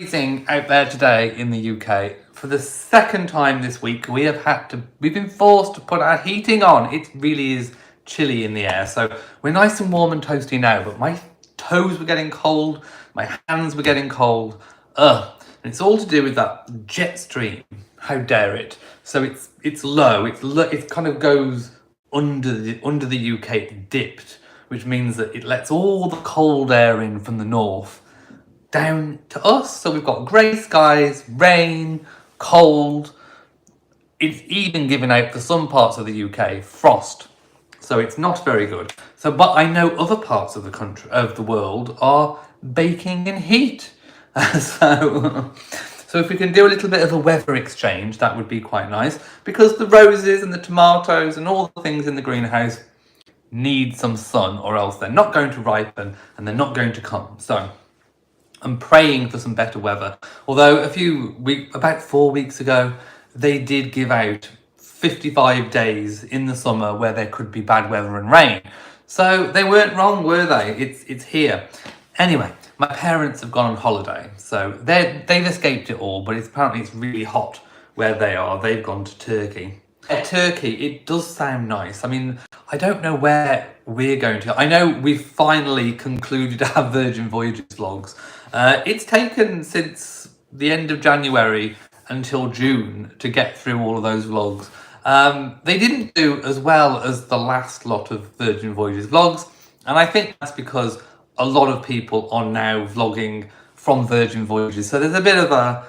Freezing out there today in the UK. For the second time this week, we've been forced to put our heating on. It really is chilly in the air. So we're nice and warm and toasty now, but my toes were getting cold, my hands were getting cold. Ugh. And it's all to do with that jet stream. How dare it? So it's low. It kind of goes under the UK, dipped, which means that it lets all the cold air in from the north down to us. So we've got grey skies, rain, cold. It's even given out for some parts of the UK frost. So it's not very good. So, but I know other parts of the country, of the world, are baking in heat. So if we can do a little bit of a weather exchange, that would be quite nice, because the roses and the tomatoes and all the things in the greenhouse need some sun, or else they're not going to ripen and they're not going to come. So I'm praying for some better weather. Although about 4 weeks ago, they did give out 55 days in the summer where there could be bad weather and rain. So they weren't wrong, were they? It's here. Anyway, my parents have gone on holiday, so they've escaped it all, but apparently it's really hot where they are. They've gone to Turkey. Turkey, it does sound nice. I mean, I don't know where we're going to. I know we've finally concluded our Virgin Voyages vlogs. It's taken since the end of January until June to get through all of those vlogs. They didn't do as well as the last lot of Virgin Voyages vlogs, and I think that's because a lot of people are now vlogging from Virgin Voyages, so there's a bit of a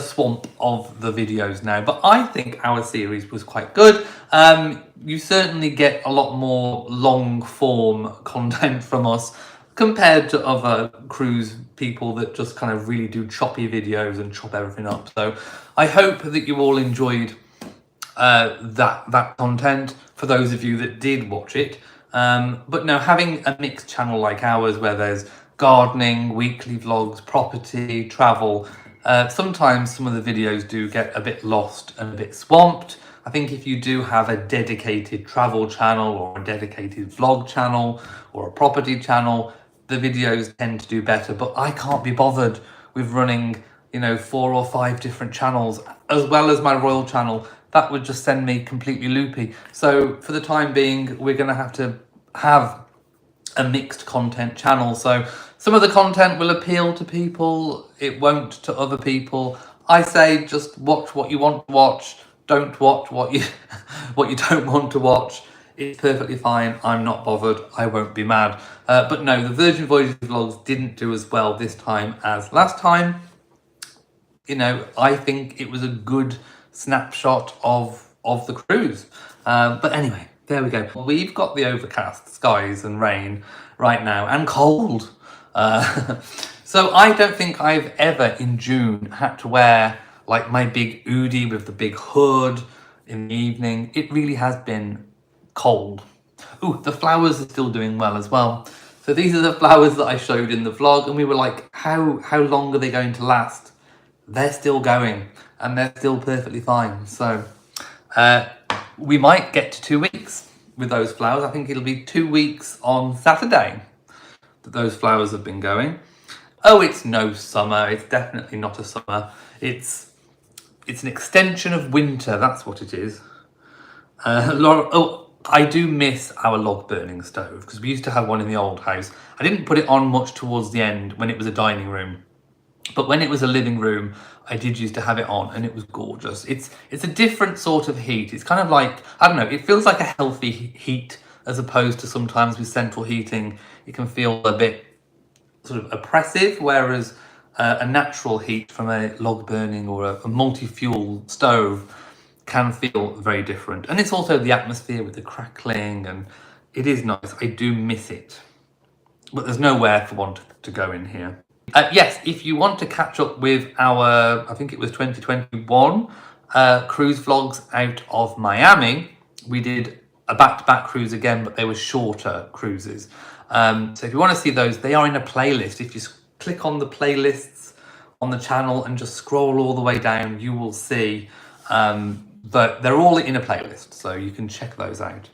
swamp of the videos now. But I think our series was quite good. You certainly get a lot more long form content from us compared to other cruise people that just kind of really do choppy videos and chop everything up. So I hope that you all enjoyed that content, for those of you that did watch it. But no, having a mixed channel like ours, where there's gardening, weekly vlogs, property, travel, sometimes some of the videos do get a bit lost and a bit swamped. I think if you do have a dedicated travel channel or a dedicated vlog channel or a property channel, the videos tend to do better. But I can't be bothered with running, 4 or 5 different channels as well as my royal channel. That would just send me completely loopy. So for the time being, we're going to have a mixed content channel. So some of the content will appeal to people, it won't to other people. I say just watch what you want to watch. Don't watch what you don't want to watch. It's perfectly fine. I'm not bothered. I won't be mad. But no, the Virgin Voyages vlogs didn't do as well this time as last time. I think it was a good snapshot of the cruise. But anyway, there we go. We've got the overcast skies and rain right now, and cold. So I don't think I've ever in June had to wear like my big hoodie with the big hood in the evening. It really has been cold. Ooh, the flowers are still doing well as well. So these are the flowers that I showed in the vlog, and we were like, how long are they going to last? They're still going, and they're still perfectly fine. So we might get to 2 weeks with those flowers. I think it'll be 2 weeks on Saturday that those flowers have been going. Oh, it's no summer. It's definitely not a summer. It's an extension of winter. That's what it is. Laura, I do miss our log burning stove, because we used to have one in the old house. I didn't put it on much towards the end when it was a dining room. But when it was a living room, I did used to have it on, and it was gorgeous. It's a different sort of heat. It's kind of like, I don't know, it feels like a healthy heat, as opposed to sometimes with central heating, it can feel a bit sort of oppressive, whereas a natural heat from a log burning or a multi-fuel stove can feel very different. And it's also the atmosphere with the crackling, and it is nice. I do miss it. But there's nowhere for one to go in here. Yes, if you want to catch up with our, I think it was 2021 cruise vlogs out of Miami, we did a back-to-back cruise again, but they were shorter cruises. So if you want to see those, they are in a playlist. If you click on the playlists on the channel and just scroll all the way down, you will see that they're all in a playlist, so you can check those out.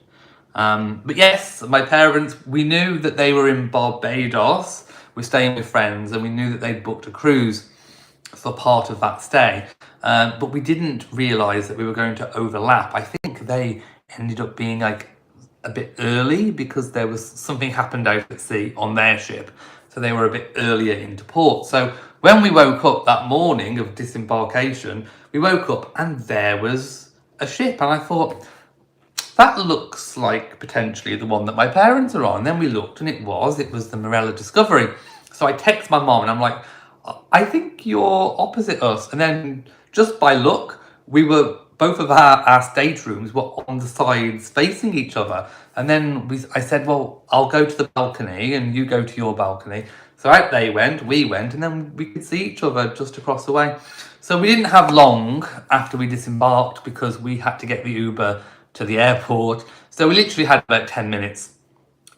But yes, my parents, we knew that they were in Barbados. We're staying with friends, and we knew that they'd booked a cruise. for part of that stay. But we didn't realise that we were going to overlap. I think they ended up being like a bit early because there was something happened out at sea on their ship. So they were a bit earlier into port. So when we woke up that morning of disembarkation, we woke up and there was a ship. And I thought, that looks like potentially the one that my parents are on. And then we looked and it was the Morella Discovery. So I text my mom and I'm like, I think you're opposite us. And then just by luck, we were, both of our staterooms were on the sides facing each other. And then I said, well, I'll go to the balcony and you go to your balcony. So out they went, we went, and then we could see each other just across the way. So we didn't have long after we disembarked because we had to get the Uber to the airport. So we literally had about 10 minutes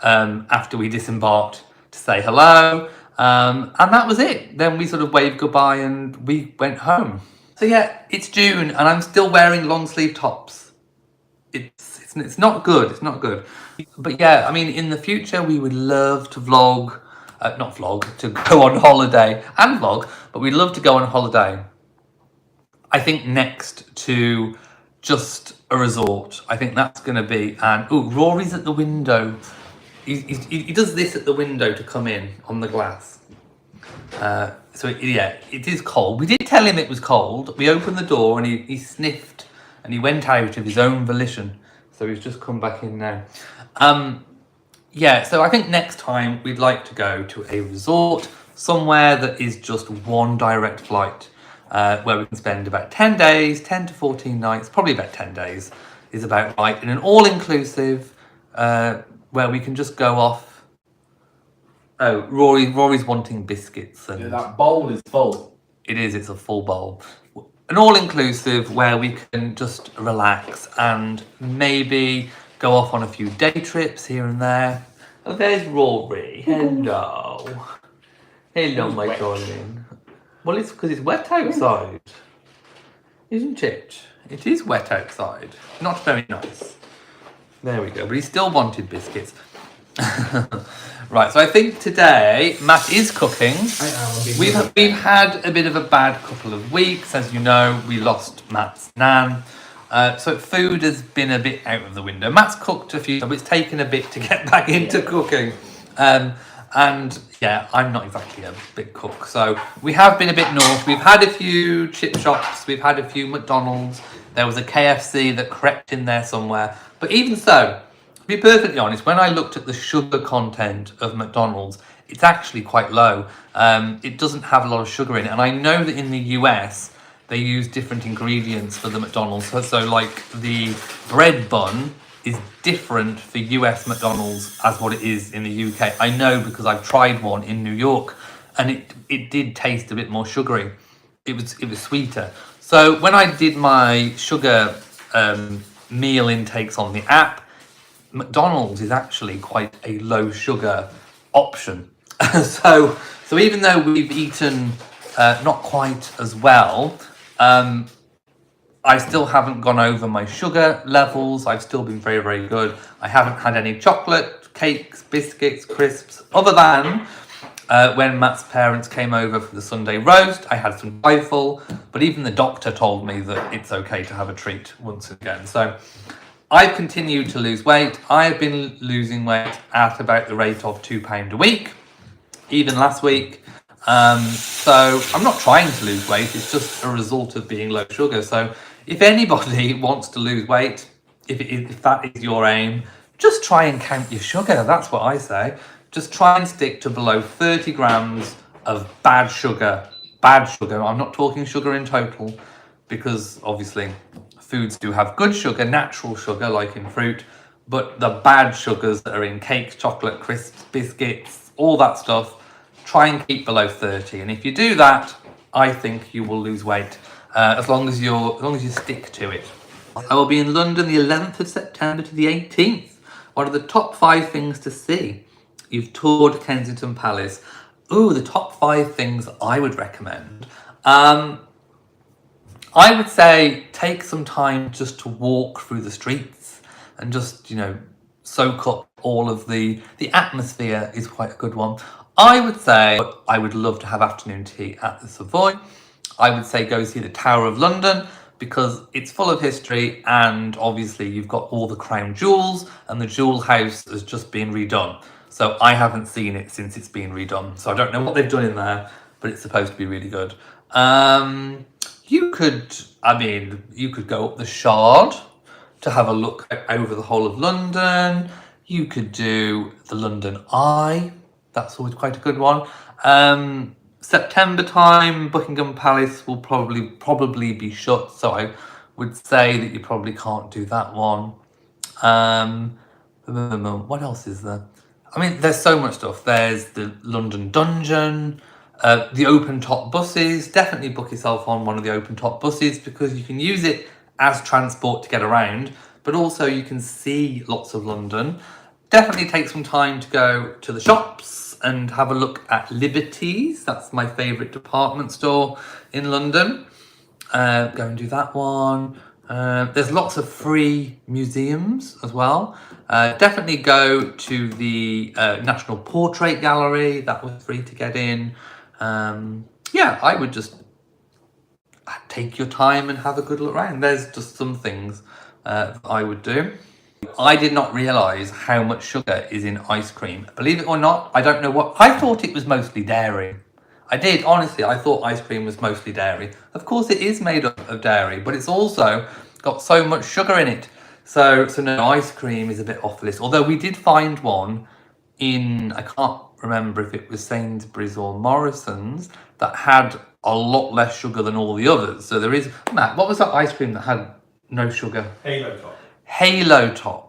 after we disembarked to say hello. And that was it. Then we sort of waved goodbye and we went home. So yeah, it's June and I'm still wearing long sleeve tops. It's not good. It's not good. But yeah, I mean, in the future, we would love to vlog, not vlog, to go on holiday and vlog, but we'd love to go on holiday. I think next to just a resort. I think that's going to be, and oh, Rory's at the window. He does this at the window to come in on the glass. So yeah, it is cold. We did tell him it was cold. We opened the door and he sniffed and he went out of his own volition. So he's just come back in now. Yeah, so I think next time we'd like to go to a resort, somewhere that is just one direct flight, where we can spend about 10 days, 10 to 14 nights, probably about 10 days is about right, in an all-inclusive, where we can just go off. Oh, Rory's wanting biscuits. And yeah, that bowl is full. It is, it's a full bowl. An all-inclusive where we can just relax and maybe go off on a few day trips here and there. Oh, there's Rory. Hello. Hello, my darling. Well, it's because it's wet outside, isn't it? It is wet outside. Not very nice. There we go. But he still wanted biscuits. Right, so I think today Matt is cooking. We've had a bit of a bad couple of weeks. As you know, we lost Matt's nan. So food has been a bit out of the window. Matt's cooked a few, but it's taken a bit to get back into cooking. And yeah, I'm not exactly a big cook. So we have been a bit north. We've had a few chip shops. We've had a few McDonald's. There was a KFC that crept in there somewhere. But even so, to be perfectly honest, when I looked at the sugar content of McDonald's, it's actually quite low. It doesn't have a lot of sugar in it. And I know that in the US, they use different ingredients for the McDonald's. So like the bread bun is different for US McDonald's as what it is in the UK. I know because I've tried one in New York and it did taste a bit more sugary. It was sweeter. So when I did my sugar meal intakes on the app, McDonald's is actually quite a low sugar option. So even though we've eaten not quite as well, I still haven't gone over my sugar levels. I've still been very, very good. I haven't had any chocolate, cakes, biscuits, crisps, other than when Matt's parents came over for the Sunday roast. I had some trifle, but even the doctor told me that it's okay to have a treat once again. So I've continued to lose weight. I've been losing weight at about the rate of £2 a week, even last week. So I'm not trying to lose weight. It's just a result of being low sugar. So if anybody wants to lose weight, if that is your aim, just try and count your sugar. That's what I say. Just try and stick to below 30 grams of bad sugar. Bad sugar. I'm not talking sugar in total, because obviously foods do have good sugar, natural sugar, like in fruit, but the bad sugars that are in cakes, chocolate, crisps, biscuits, all that stuff, try and keep below 30. And if you do that, I think you will lose weight, as long as you stick to it. I will be in London the 11th of September to the 18th. What are the top 5 things to see? You've toured Kensington Palace. Ooh, the top 5 things I would recommend. I would say take some time just to walk through the streets and just, soak up all of the atmosphere is quite a good one. I would say I would love to have afternoon tea at the Savoy. I would say go see the Tower of London because it's full of history, and obviously you've got all the crown jewels, and the jewel house has just been redone. So I haven't seen it since it's been redone. So I don't know what they've done in there, but it's supposed to be really good. You could go up the Shard to have a look over the whole of London. You could do the London Eye. That's always quite a good one. September time, Buckingham Palace will probably be shut, so I would say that you probably can't do that one. What else is there? I mean, there's so much stuff. There's the London Dungeon, the open top buses. Definitely book yourself on one of the open top buses because you can use it as transport to get around, but also you can see lots of London. Definitely take some time to go to the shops and have a look at Liberty's. That's my favourite department store in London. Go and do that one. There's lots of free museums as well. Definitely go to the National Portrait Gallery. That was free to get in. Yeah, I would just take your time and have a good look around. There's just some things I would do. I did not realise how much sugar is in ice cream. Believe it or not, I don't know what... I thought it was mostly dairy. I did, honestly. I thought ice cream was mostly dairy. Of course, it is made up of dairy, but it's also got so much sugar in it. So no, ice cream is a bit off the list. Although we did find one in... I can't remember if it was Sainsbury's or Morrison's that had a lot less sugar than all the others. So there is... Matt, what was that ice cream that had no sugar? Halo Top. Halo Top.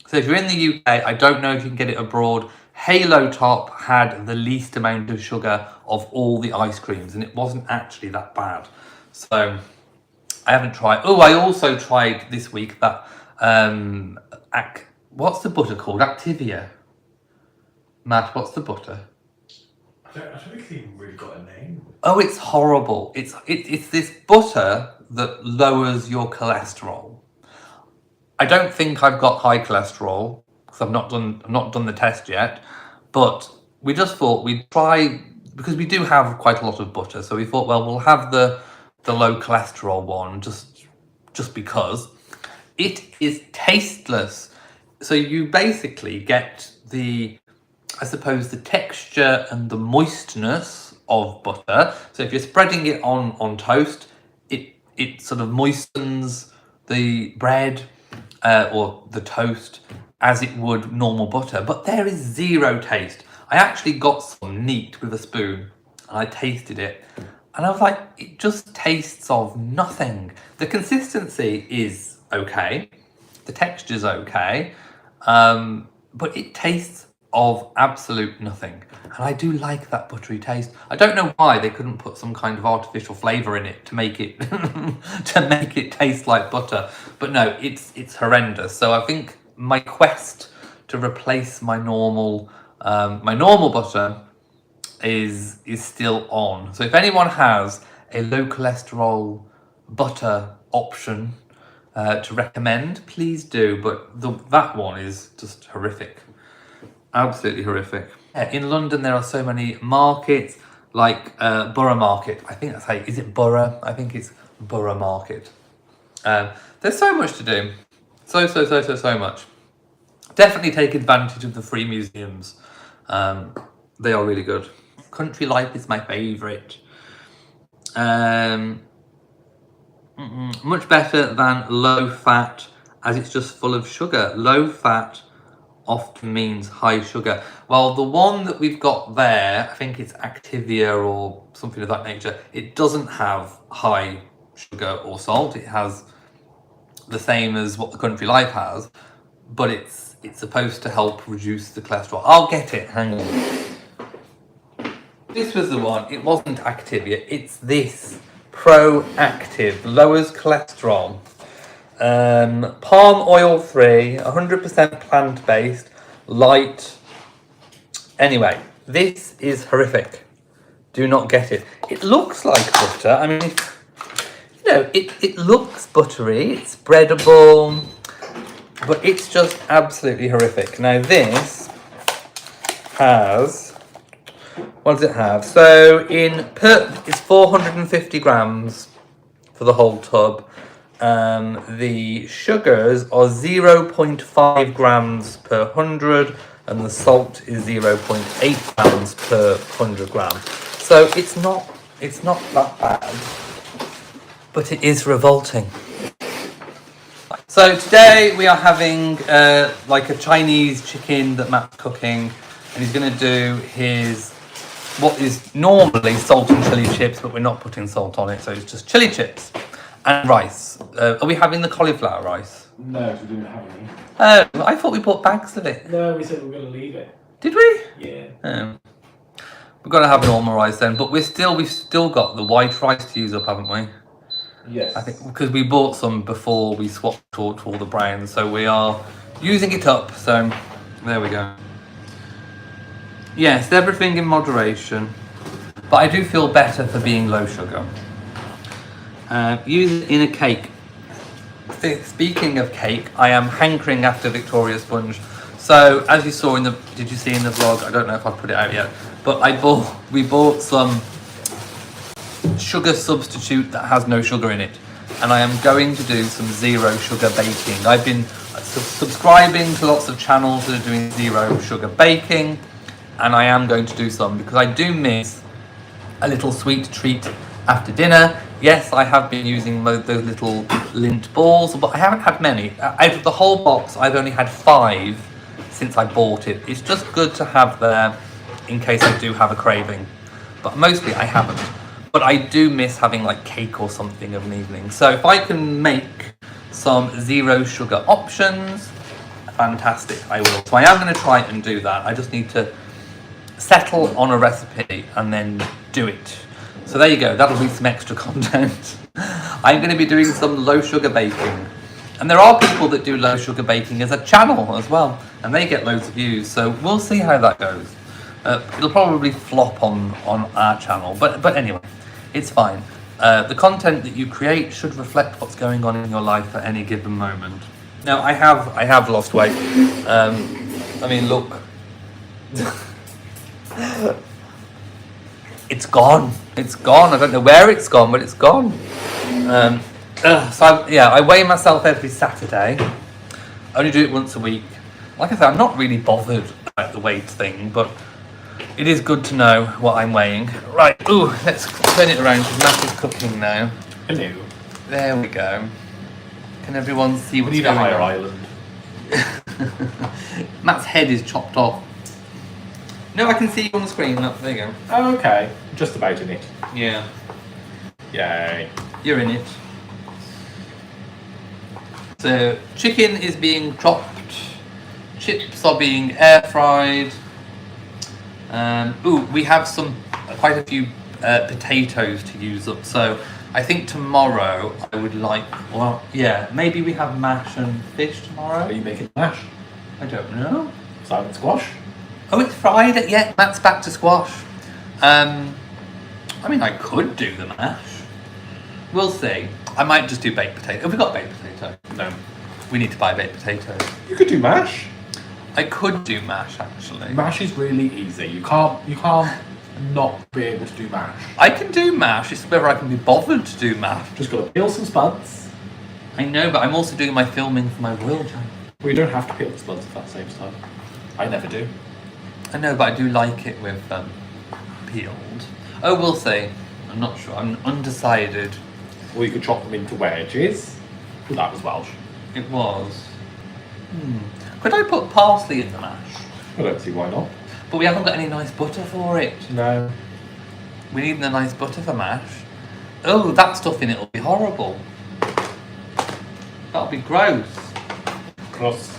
So if you're in the UK, I don't know if you can get it abroad. Halo Top had the least amount of sugar of all the ice creams, and it wasn't actually that bad. So I haven't tried. Oh, I also tried this week that what's the butter called? Activia. Matt, what's the butter? I don't think it's even really got a name. Oh, it's horrible. It's this butter that lowers your cholesterol. I don't think I've got high cholesterol because I've not done the test yet, but we just thought we'd try because we do have quite a lot of butter. So we thought, well, we'll have the low cholesterol one just because it is tasteless. So you basically get the texture and the moistness of butter. So if you're spreading it on toast, it sort of moistens the bread or the toast as it would normal butter, but there is zero taste. I actually got some neat with a spoon and I tasted it and I was like, it just tastes of nothing. The consistency is okay, the texture's okay, but it tastes of absolute nothing. And I do like that buttery taste. I don't know why they couldn't put some kind of artificial flavour in it to make it to make it taste like butter. But no, it's horrendous. So I think my quest to replace my normal butter is still on. So if anyone has a low cholesterol butter option to recommend, please do. But that one is just horrific. Absolutely horrific. In London, there are so many markets, like Borough Market. I think that's how, is it Borough? I think it's Borough Market. There's so much to do. So much. Definitely take advantage of the free museums. They are really good. Country Life is my favourite. Much better than low fat, as it's just full of sugar. Low fat often means high sugar. Well, the one that we've got there, I think it's Activia or something of that nature, it doesn't have high sugar or salt. It has the same as what the Country Life has, but it's supposed to help reduce the cholesterol. I'll get it, hang on. This was the one, it wasn't Activia, it's this, Proactive, lowers cholesterol. Palm oil free, 100% plant-based, light. Anyway, this is horrific. Do not get it. It looks like butter. I mean, it looks buttery, it's spreadable, but it's just absolutely horrific. Now this has What does it have? So it's 450 grams for the whole tub. The sugars are 0.5 grams per 100, and the salt is 0.8 grams per 100 grams. So it's not that bad, but it is revolting. So today we are having like a Chinese chicken that Matt's cooking, and he's going to do his what is normally salt and chili chips, but we're not putting salt on it, so it's just chili chips and rice. Are we having the cauliflower rice? No, we didn't have any. Oh, I thought we bought bags of it. No, we said we were going to leave it. Did we? Yeah. We've got to have normal rice then, but we've still got the white rice to use up, haven't we? Yes. I think because we bought some before we swapped to all the browns, so we are using it up. So there we go. Yes, everything in moderation, but I do feel better for being low sugar. Use it in a cake. Speaking of cake, I am hankering after Victoria sponge. So as you saw did you see in the vlog? I don't know if I've put it out yet, but we bought some sugar substitute that has no sugar in it, and I am going to do some zero sugar baking. I've been subscribing to lots of channels that are doing zero sugar baking, and I am going to do some because I do miss a little sweet treat after dinner. Yes, I have been using those little Lindt balls, but I haven't had many. Out of the whole box, I've only had 5 since I bought it. It's just good to have there in case I do have a craving, but mostly I haven't. But I do miss having like cake or something of an evening. So if I can make some zero sugar options, fantastic, I will. So I am going to try and do that. I just need to settle on a recipe and then do it. So there you go, that'll be some extra content. I'm going to be doing some low sugar baking. And there are people that do low sugar baking as a channel as well, and they get loads of views. So we'll see how that goes. It'll probably flop on our channel, but anyway, it's fine. The content that you create should reflect what's going on in your life at any given moment. Now, I have lost weight. I mean, look. It's gone. It's gone. I don't know where it's gone, but it's gone. I weigh myself every Saturday. I only do it once a week. Like I said, I'm not really bothered about the weight thing, but it is good to know what I'm weighing. Right, let's turn it around because Matt is cooking now. Hello. There we go. Can everyone see what's We need going a higher on? island. Matt's head is chopped off. No, I can see you on the screen. Look, there you go. Oh, okay. Just about in it. Yeah, Yay. you're in it. So, chicken is being chopped. Chips are being air fried. We have quite a few potatoes to use up. So, I think tomorrow I would like. Well, yeah, maybe we have mash and fish tomorrow. Are you making mash? I don't know. Salmon squash? Oh, it's Friday. Yeah, Matt's back to squash. I mean, I could do the mash. We'll see. I might just do baked potato. Have we got baked potato? No. We need to buy baked potatoes. You could do mash. I could do mash, actually. Mash is really easy. You can't not be able to do mash. I can do mash. It's whether I can be bothered to do mash. Just got to peel some spuds. I know, but I'm also doing my filming for my Royal channel. Well, you don't have to peel the spuds if that saves time. I never do. I know, but I do like it with peeled. Oh, we'll see. I'm not sure. I'm undecided. Or you could chop them into wedges. Well, that was Welsh. It was. Could I put parsley in the mash? I don't see why not. But we haven't got any nice butter for it. No. We need the nice butter for mash. Oh, that stuff in it will be horrible. That'll be gross. Gross.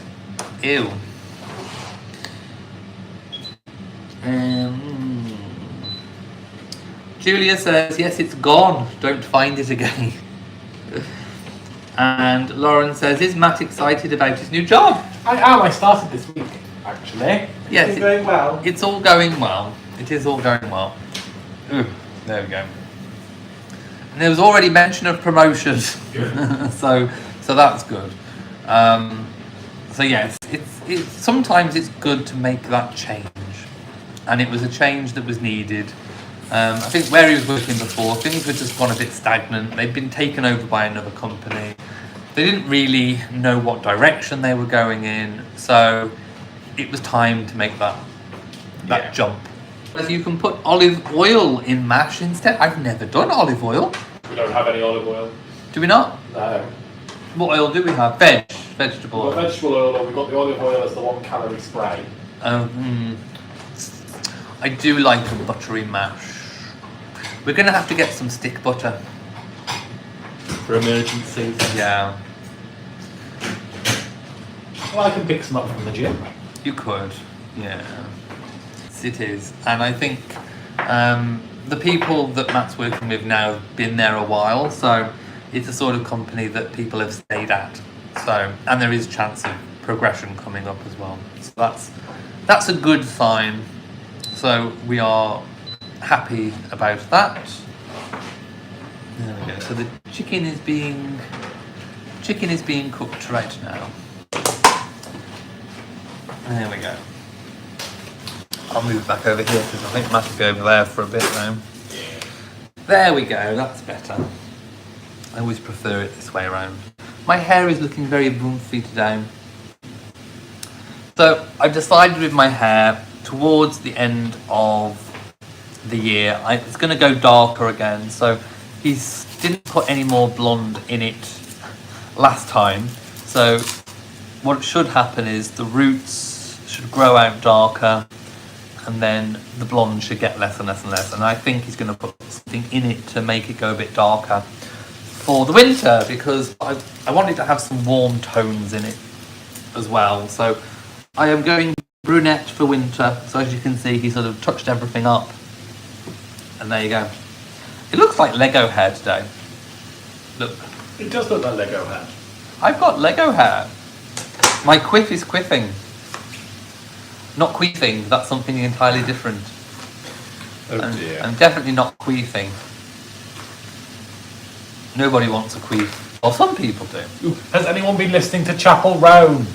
Ew. Julia says, yes, it's gone. Don't find it again. And Lauren says, is Matt excited about his new job? I am. I started this week, actually. Yes, It's going well. It's all going well. It is all going well. Ooh, there we go. And there was already mention of promotion. so that's good. So yes, it's sometimes it's good to make that change. and it was a change that was needed. I think where he was working before, things were just gone a bit stagnant. They'd been taken over by another company. They didn't really know what direction they were going in, so it was time to make that jump. You can put olive oil in mash instead. I've never done olive oil. We don't have any olive oil. Do we not? No. What oil do we have? Vegetable oil. We've got vegetable oil, or we've got the olive oil as the 1-calorie spray. I do like a buttery mash. We're going to have to get some stick butter. For emergencies. Yeah. Well, I can pick some up from the gym. You could, yeah. It is. And I think the people that Matt's working with now have been there a while, so it's a sort of company that people have stayed at. So, and there is chance of progression coming up as well. So that's a good sign. So we are happy about that. There we go. So the chicken is being cooked right now. There we go. I'll move back over here because I think Matt will be over there for a bit now. There we go, that's better. I always prefer it this way around. My hair is looking very boomfy today. So I've decided with my hair, towards the end of the year, it's going to go darker again. So he didn't put any more blonde in it last time. So what should happen is the roots should grow out darker, and then the blonde should get less and less and less. And I think he's going to put something in it to make it go a bit darker for the winter, because I wanted to have some warm tones in it as well. So I am going brunette for winter. So as you can see, he sort of touched everything up. And there you go. It looks like Lego hair today. Look. It does look like Lego hair. I've got Lego hair. My quiff is quiffing. Not queefing, that's something entirely different. Oh dear. I'm definitely not queefing. Nobody wants a queef. Or some people do. Ooh, has anyone been listening to Chappel Roan?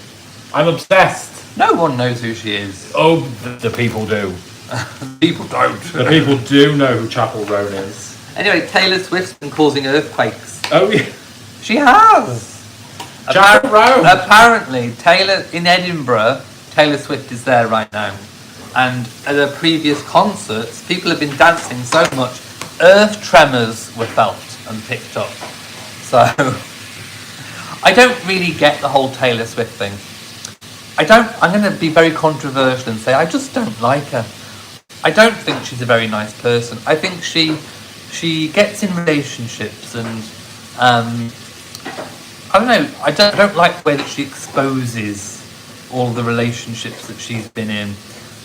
I'm obsessed. No one knows who she is. Oh, the people do. People don't. The people do know who Chappel Roan is. Anyway, Taylor Swift's been causing earthquakes. Oh yeah. She has. Chappel Roan. Apparently, in Edinburgh, Taylor Swift is there right now. And at her previous concerts, people have been dancing so much, earth tremors were felt and picked up. So, I don't really get the whole Taylor Swift thing. I'm going to be very controversial and say I just don't like her. I don't think she's a very nice person. I think she gets in relationships and I don't know. I don't like the way that she exposes all the relationships that she's been in.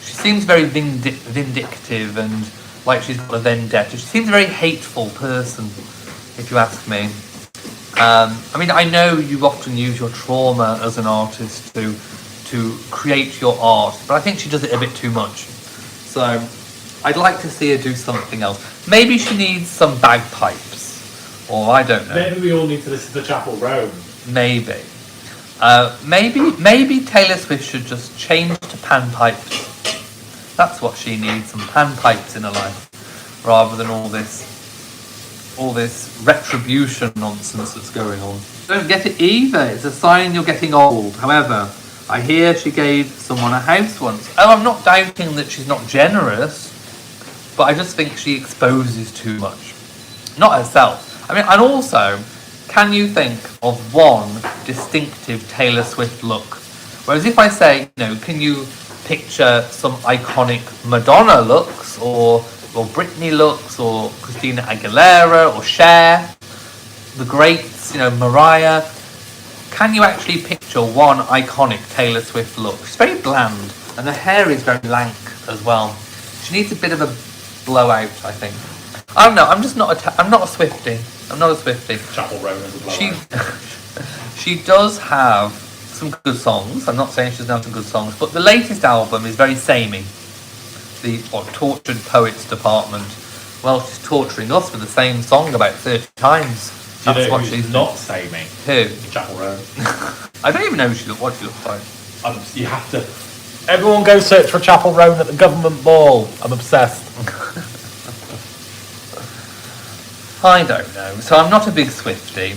She seems very vindictive and like she's got a vendetta. She seems a very hateful person, if you ask me. I mean, I know you often use your trauma as an artist to create your art, but I think she does it a bit too much. So I'd like to see her do something else. Maybe she needs some bagpipes, or I don't know. Maybe we all need to listen to Chappel Roan. Maybe. Maybe Taylor Swift should just change to panpipes. That's what she needs, some panpipes in her life, rather than all this retribution nonsense that's going on. Don't get it either. It's a sign you're getting old. However, I hear she gave someone a house once. Oh, I'm not doubting that she's not generous, but I just think she exposes too much. Not herself. I mean, and also, can you think of one distinctive Taylor Swift look? Whereas if I say, can you picture some iconic Madonna looks, or Britney looks, or Christina Aguilera, or Cher, the greats, Mariah, can you actually picture one iconic Taylor Swift look? She's very bland, and her hair is very lank as well. She needs a bit of a blowout, I think. I don't know. I'm not a Swiftie. I'm not a Swiftie. Chappel Roan is a blowout. She does have some good songs. I'm not saying she doesn't have some good songs, but the latest album is very samey. The Tortured Poets Department. Well, she's torturing us with the same song about 30 times. That's what she's not samey. Who? Chappel Roan. I don't even know what she looks like. You have to Everyone go search for Chappel Roan at the government ball. I'm obsessed. I don't know. So I'm not a big Swiftie.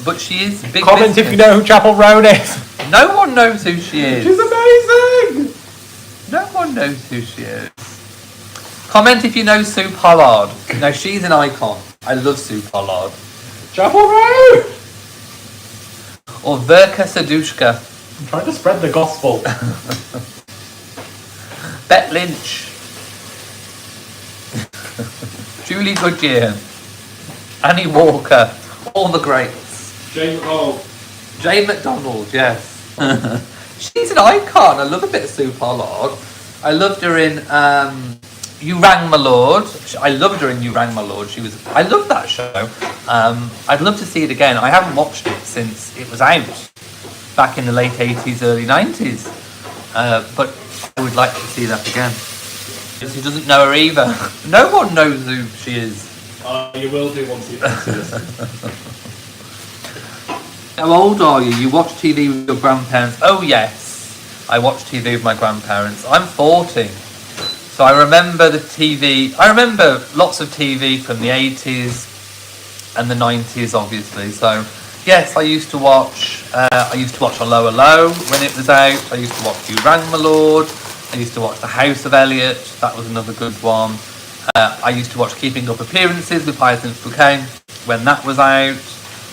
But she is big Comment business. if you know who Chappel Roan is. No one knows who she is. She's amazing. No one knows who she is. Comment if you know Sue Pollard. No, she's an icon. I love Sue Pollard. Chappel Roan. Or Verka Serdushka. I'm trying to spread the gospel. Bet Lynch. Julie Goodyear. Annie Walker. All the greats. Jane McDonald, yes. She's an icon. I love a bit of Sue Pollard. I loved her in You Rang My Lord. I loved her in You Rang My Lord. I love that show. I'd love to see it again. I haven't watched it since it was out back in the late 80s, early 90s. But I would like to see that again. She doesn't know her either. No one knows who she is. You will do once you see this. How old are you? You watch TV with your grandparents? Oh yes, I watch TV with my grandparents. I'm 40. So I remember the TV. I remember lots of TV from the 80s and the 90s, obviously. So yes, I used to watch. I used to watch A Lower Low when it was out. I used to watch You Rang My Lord. I used to watch The House of Elliot. That was another good one. I used to watch Keeping Up Appearances with Hyacinth Bouquet when that was out.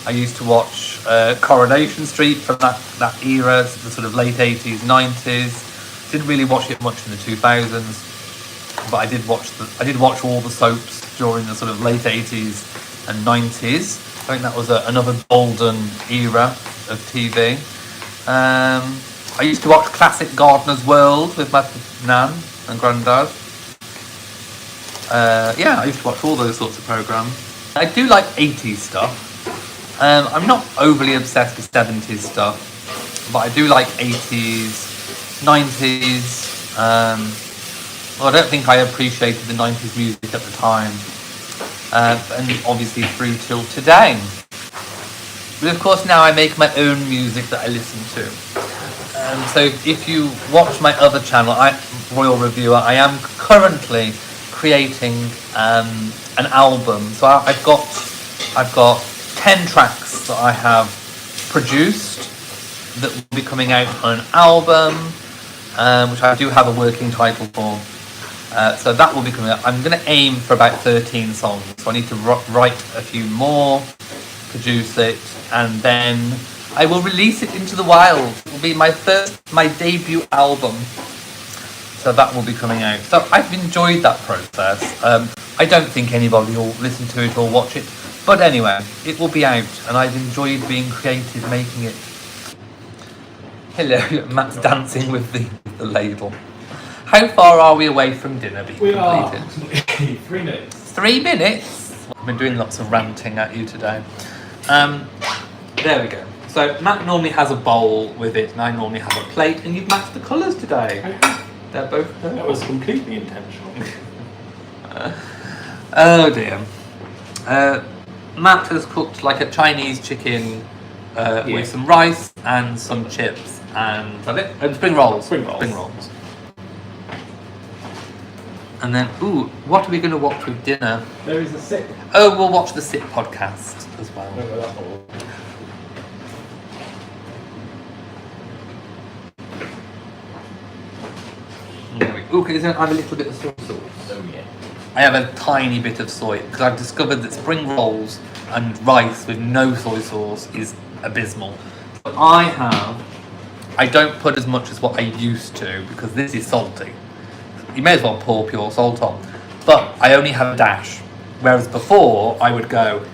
I used to watch Coronation Street from that era, the sort of late 80s, 90s. Didn't really watch it much in the 2000s, but I did watch all the soaps during the sort of late 80s and 90s. I think that was another golden era of TV. I used to watch classic Gardener's World with my nan and granddad. I used to watch all those sorts of programmes. I do like 80s stuff. I'm not overly obsessed with 70s stuff, but I do like 80s, 90s. I don't think I appreciated the 90s music at the time, and obviously through till today. But of course now I make my own music that I listen to. So if you watch my other channel, Royal Reviewer, I am currently creating an album. So I've got 10 tracks that I have produced that will be coming out on an album, which I do have a working title for. So that will be coming out. I'm going to aim for about 13 songs. So I need to write a few more, produce it, and then I will release it into the wild. It will be my debut album. So that will be coming out. So I've enjoyed that process. I don't think anybody will listen to it or watch it. But anyway, it will be out, and I've enjoyed being creative making it. Hello, Matt's dancing with the ladle. How far are we away from dinner being completed? Are 3 minutes. 3 minutes? I've been doing lots of ranting at you today. There we go. So Matt normally has a bowl with it, and I normally have a plate, and you've matched the colours today. They're both purple. That was completely intentional. Oh dear. Matt has cooked like a Chinese chicken with some rice and some chips and spring rolls. Spring rolls. And then, what are we going to watch with dinner? There is a sip. Oh, we'll watch the SIP podcast as well. No, that's not all. Okay, so I have a little bit of soy sauce. Oh yeah. I have a tiny bit of soy because I've discovered that spring rolls and rice with no soy sauce is abysmal. But I don't put as much as what I used to because this is salty. You may as well pour pure salt on. But I only have a dash. Whereas before I would go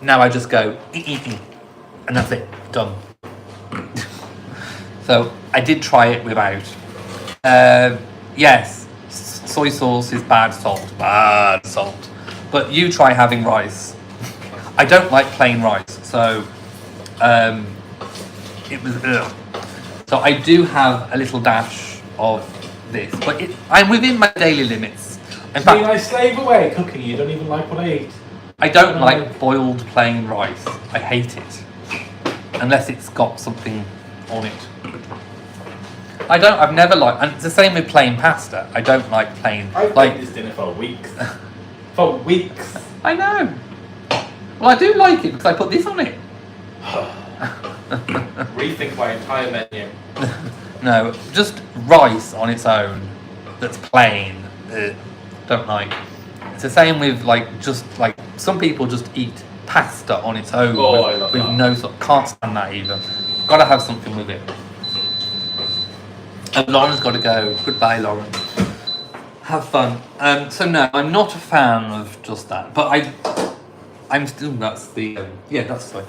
now I just go and that's it, done. So I did try it without. Yes, soy sauce is bad salt. But you try having rice. I don't like plain rice, so it was ugh. So I do have a little dash of this, but I'm within my daily limits. In fact, I slave away cooking. You don't even like what I eat. I don't like boiled plain rice. I hate it, unless it's got something on it. I've never liked, and it's the same with plain pasta. I don't like plain, I've like, made this dinner for weeks. For weeks. I know. Well, I do like it because I put this on it. Rethink my entire menu. No, just rice on its own that's plain. Don't like. It's the same with just some people just eat pasta on its own I love with that. no sort. Can't stand that either. Got to have something with it. And Lauren's got to go. Goodbye, Lauren. Have fun. So no, I'm not a fan of just that, but I'm still. That's the that's fine.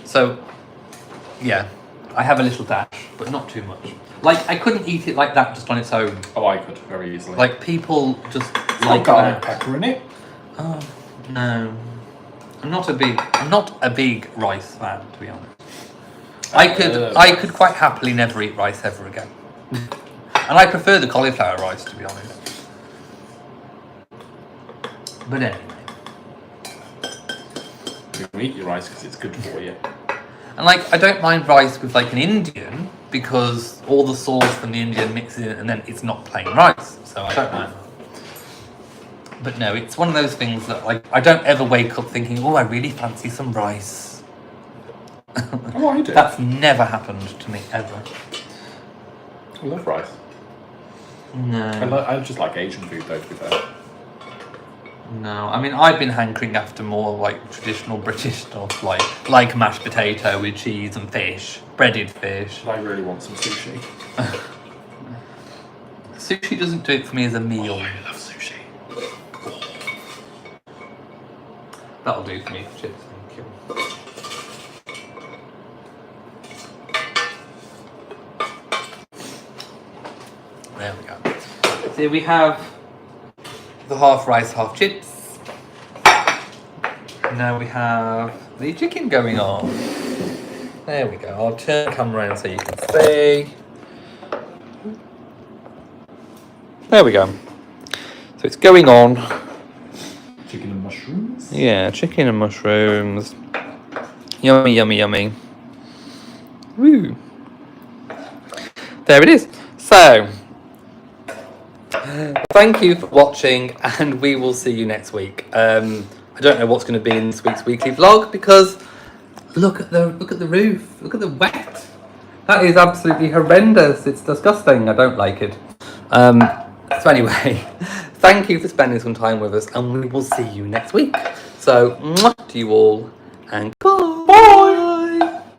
So yeah, I have a little dash, but not too much. I couldn't eat it like that just on its own. Oh, I could very easily. People just It's like got garlic that. pepper in it. Oh no, I'm not a big rice fan, to be honest. I could quite happily never eat rice ever again, and I prefer the cauliflower rice, to be honest. But anyway. You can eat your rice because it's good for you. And I don't mind rice with an Indian because all the sauce from the Indian mixes in and then it's not plain rice. So I don't mind. But no, it's one of those things that I don't ever wake up thinking, oh, I really fancy some rice. Oh, I do. That's never happened to me ever. I love rice. No. I just like Asian food though, to be fair. No, I mean I've been hankering after more traditional British stuff, like mashed potato with cheese and fish, breaded fish. I really want some sushi. Sushi doesn't do it for me as a meal. Oh, I love sushi. That'll do for me for chips, thank you. There we go. So we have the half rice, half chips. Now we have the chicken going on. There we go. I'll turn the camera around so you can see. There we go. So it's going on. Chicken and mushrooms. Yeah, chicken and mushrooms. Yummy, yummy, yummy. Woo. There it is. So, thank you for watching, and we will see you next week. I don't know what's going to be in this week's weekly vlog because look at the roof. Look at the wet. That is absolutely horrendous. It's disgusting. I don't like it. So anyway, thank you for spending some time with us, and we will see you next week. So, mwah to you all, and goodbye.